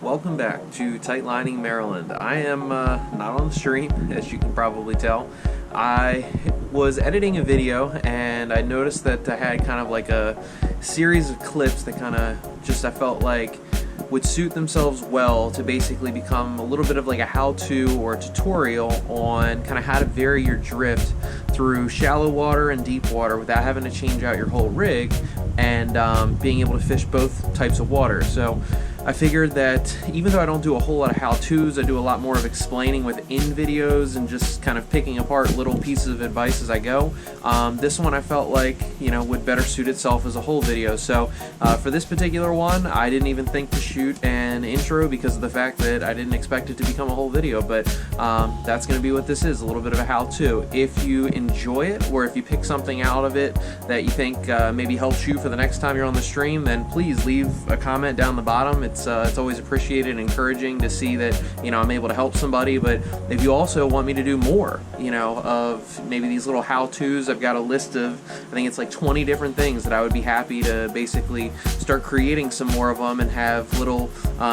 Welcome back to Tight Lining Maryland. I am not on the stream, as you can probably tell. I was editing a video and I noticed that I had kind of like a series of clips that kind of just I felt like would suit themselves well to basically become a little bit of like a how-to or a tutorial on kind of how to vary your drift through shallow water and deep water without having to change out your whole rig and being able to fish both types of water. So I figured that even though I don't do a whole lot of how-tos, I do a lot more of explaining within videos and just kind of picking apart little pieces of advice as I go. This one I felt like, you know, would better suit itself as a whole video. So for this particular one, I didn't even think to shoot an intro because of the fact that I didn't expect it to become a whole video, but that's going to be what this is, a little bit of a how-to. If you enjoy it or if you pick something out of it that you think maybe helps you for the next time you're on the stream, then please leave a comment down the bottom. It's always appreciated and encouraging to see that, you know, I'm able to help somebody. But if you also want me to do more, you know, of maybe these little how-tos, I've got a list of, I think it's like 20 different things that I would be happy to basically start creating some more of them and have little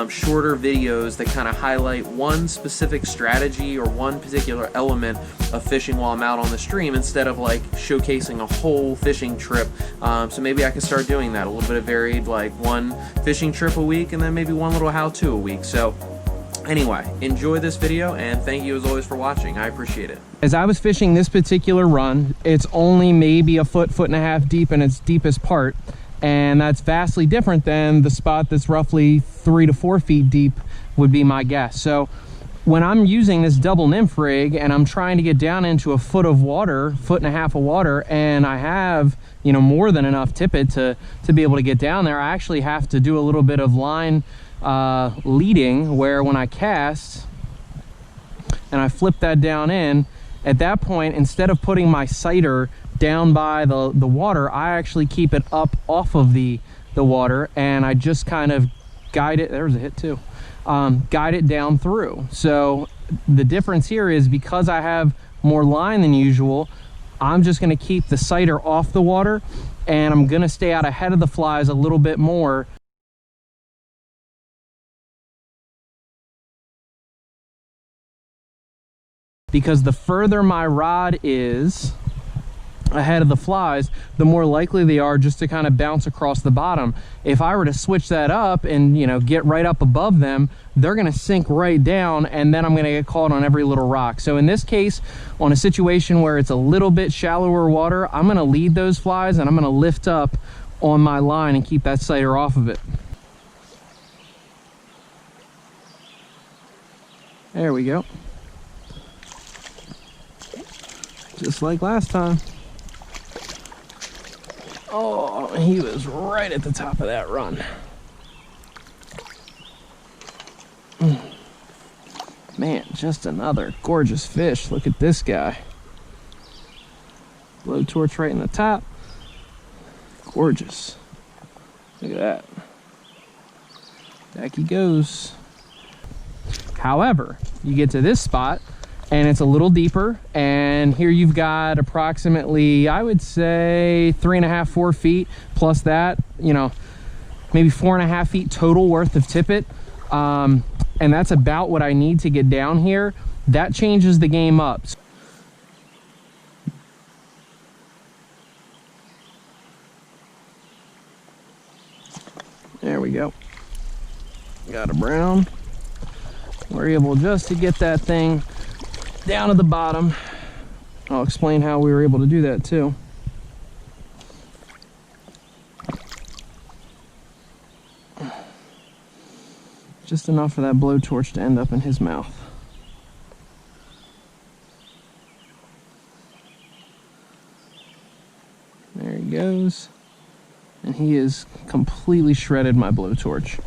shorter videos that kind of highlight one specific strategy or one particular element of fishing while I'm out on the stream instead of like showcasing a whole fishing trip. So maybe I can start doing that, a little bit of varied, like one fishing trip a week and then maybe one little how-to a week. So anyway, enjoy this video and thank you as always for watching. I appreciate it. As I was fishing this particular run, it's only maybe a foot and a half deep in its deepest part, and that's vastly different than the spot that's roughly 3 to 4 feet deep would be my guess. So when I'm using this double nymph rig and I'm trying to get down into a foot of water, foot and a half of water, and I have, you know, more than enough tippet to be able to get down there, I actually have to do a little bit of line leading, where when I cast and I flip that down in, at that point, instead of putting my sighter down by the water, I actually keep it up off of the water, and I just kind of guide it. There's a hit too. Guide it down through. So the difference here is because I have more line than usual, I'm just going to keep the sighter off the water, and I'm going to stay out ahead of the flies a little bit more. Because the further my rod is ahead of the flies, the more likely they are just to kind of bounce across the bottom. If I were to switch that up and, you know, get right up above them, they're going to sink right down, and then I'm going to get caught on every little rock. So in this case, on a situation where it's a little bit shallower water, I'm going to lead those flies and I'm going to lift up on my line and keep that sighter off of it. There we go. Just like last time. Oh, he was right at the top of that run. Man, just another gorgeous fish. Look at this guy. Blowtorch right in the top. Gorgeous. Look at that. Back he goes. However, you get to this spot and it's a little deeper, and here you've got approximately, I would say, 3.5, 4 feet, plus that, you know, maybe 4.5 feet total worth of tippet. And that's about what I need to get down here. That changes the game up. There we go. Got a brown. We're able just to get that thing down to the bottom. I'll explain how we were able to do that too. Just enough for that blowtorch to end up in his mouth. There he goes. And he is completely shredded my blowtorch.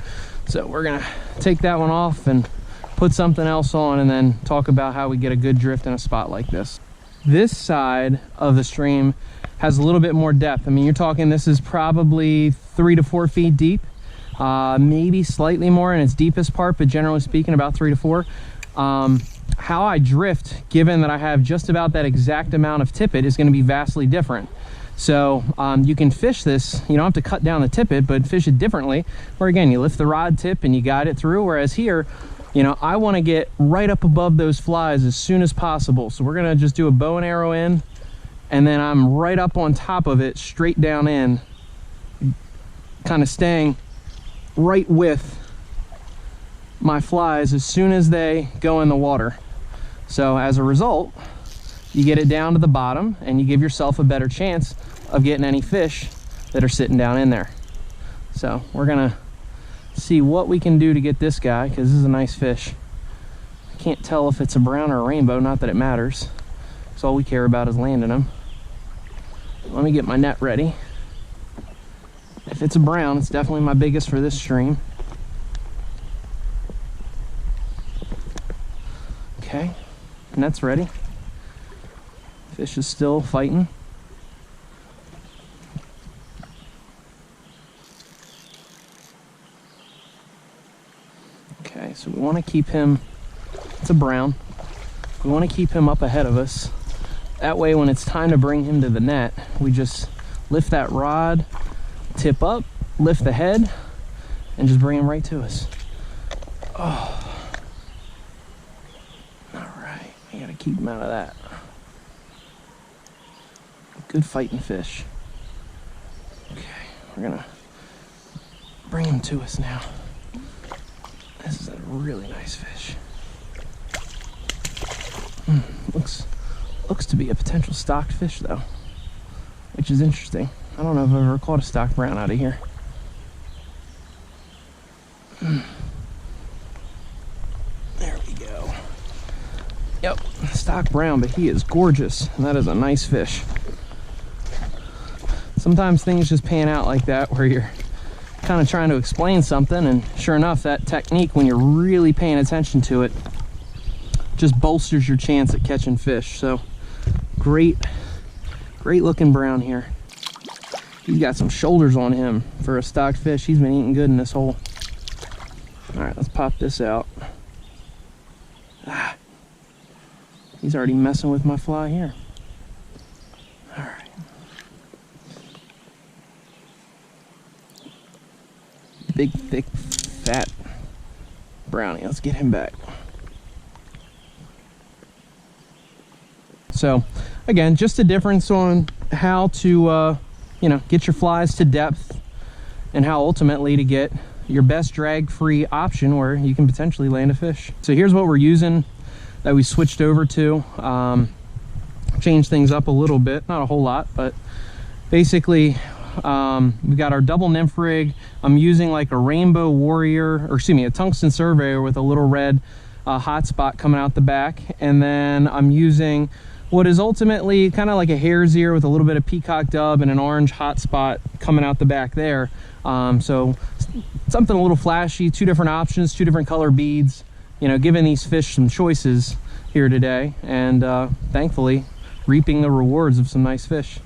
So we're gonna take that one off and put something else on, and then talk about how we get a good drift in a spot like this. This side of the stream has a little bit more depth. I mean, you're talking, this is probably 3 to 4 feet deep, maybe slightly more in its deepest part, but generally speaking about 3 to 4. How I drift, given that I have just about that exact amount of tippet, is going to be vastly different. So you can fish this, you don't have to cut down the tippet, but fish it differently, where again, you lift the rod tip and you guide it through, whereas here, you know, I want to get right up above those flies as soon as possible. So we're going to just do a bow and arrow in, and then I'm right up on top of it, straight down in, kind of staying right with my flies as soon as they go in the water. So as a result, you get it down to the bottom and you give yourself a better chance of getting any fish that are sitting down in there. So we're gonna see what we can do to get this guy, because this is a nice fish. I can't tell if it's a brown or a rainbow, not that it matters, because all we care about is landing them. Let me get my net ready. If it's a brown, it's definitely my biggest for this stream. Okay, net's ready. Fish is still fighting. Okay, so we want to keep him, it's a brown. We want to keep him up ahead of us. That way when it's time to bring him to the net, we just lift that rod, tip up, lift the head, and just bring him right to us. Oh. All right, I gotta keep him out of that. Good fighting fish. Okay, we're gonna bring him to us now. This is a really nice fish. Looks to be a potential stocked fish though, which is interesting. I don't know if I've ever caught a stocked brown out of here. There we go. Yep, stocked brown, but he is gorgeous. And that is a nice fish. Sometimes things just pan out like that, where you're kind of trying to explain something, and sure enough, that technique, when you're really paying attention to it, just bolsters your chance at catching fish. So great looking brown here. He's got some shoulders on him for a stocked fish. He's been eating good in this hole. All right, let's pop this out. He's already messing with my fly here. All right. Big, thick, fat brownie. Let's get him back. So, again, just a difference on how to, get your flies to depth, and how ultimately to get your best drag-free option where you can potentially land a fish. So here's what we're using that we switched over to. Change things up a little bit, not a whole lot, but basically we got our double nymph rig. I'm using like a rainbow warrior, or excuse me, a tungsten surveyor with a little red hot spot coming out the back, and then I'm using what is ultimately kind of like a hare's ear with a little bit of peacock dub and an orange hot spot coming out the back there. So something a little flashy, two different options, two different color beads, giving these fish some choices here today, and thankfully reaping the rewards of some nice fish.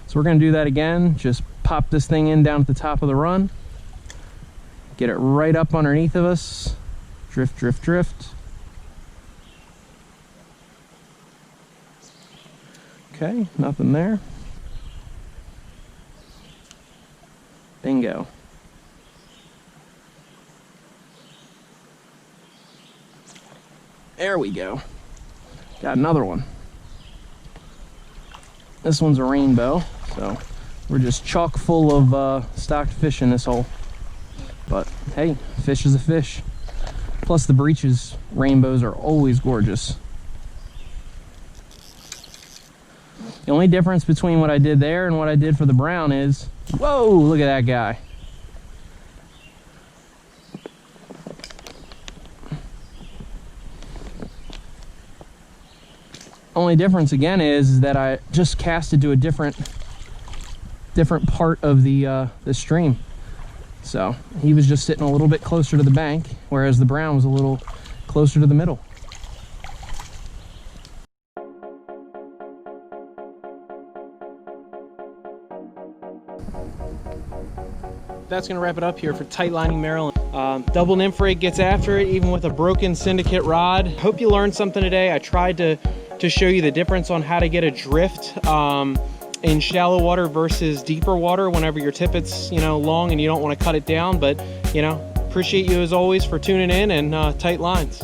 So we're gonna do that again. Just pop this thing in down at the top of the run, get it right up underneath of us, drift, drift, drift. Okay, nothing there. Bingo. There we go. Got another one. This one's a rainbow, so we're just chock full of stocked fish in this hole. But hey, fish is a fish. Plus the breeches rainbows are always gorgeous. The only difference between what I did there and what I did for the brown is, whoa, look at that guy. Only difference again is that I just casted to a different part of the stream. So he was just sitting a little bit closer to the bank, whereas the brown was a little closer to the middle. That's going to wrap it up here for tight lining Maryland. Double nymph rig gets after it, even with a broken Syndicate rod. Hope you learned something today. I tried to show you the difference on how to get a drift in shallow water versus deeper water whenever your tippet's, you know, long and you don't want to cut it down. But, you know, appreciate you as always for tuning in, and tight lines.